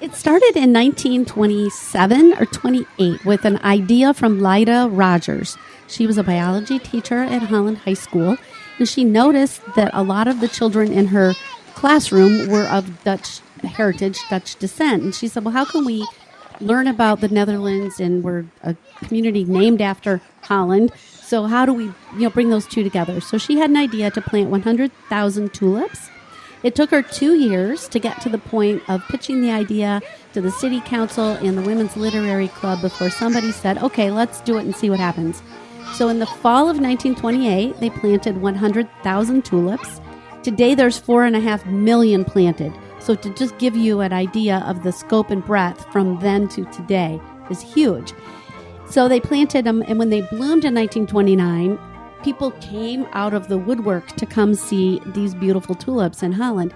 It started in 1927 or 28 with an idea from Lyda Rogers. She was a biology teacher at Holland High School, and she noticed that a lot of the children in her classroom were of Dutch heritage, Dutch descent. And she said, well, how can we learn about the Netherlands, and we're a community named after Holland, so how do we bring those two together? So she had an idea to plant 100,000 tulips. It took her 2 years to get to the point of pitching the idea to the city council and the Women's Literary Club before somebody said, okay, let's do it and see what happens. So in the fall of 1928, they planted 100,000 tulips. Today, there's 4.5 million planted. So to just give you an idea of the scope and breadth from then to today is huge. So they planted them, and when they bloomed in 1929, people came out of the woodwork to come see these beautiful tulips in Holland.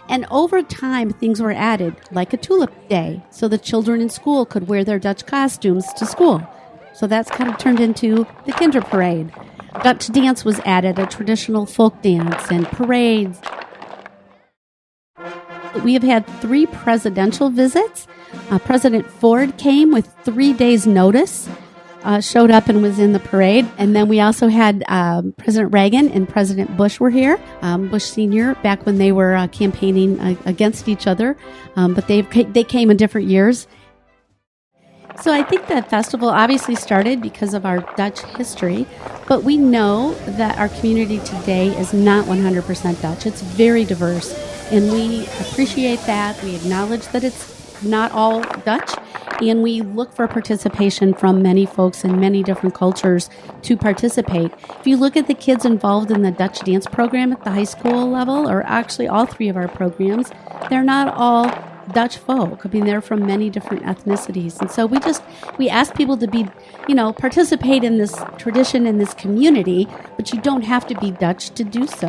And over time, things were added, like a tulip day, so the children in school could wear their Dutch costumes to school. So that's kind of turned into the Kinderparade. Dutch dance was added, a traditional folk dance, and parades. We have had 3 presidential visits. President Ford came with 3 days' notice. Showed up and was in the parade. And then we also had President Reagan and President Bush were here, Bush Sr., back when they were campaigning against each other. But they came in different years. So I think that festival obviously started because of our Dutch history, but we know that our community today is not 100% Dutch. It's very diverse, and we appreciate that. We acknowledge that it's not all Dutch, and we look for participation from many folks in many different cultures to participate. If you look at the kids involved in the Dutch dance program at the high school level, or actually all 3 of our programs, they're not all Dutch folk. I mean, they're from many different ethnicities. And so we ask people to be, participate in this tradition, in this community, but you don't have to be Dutch to do so.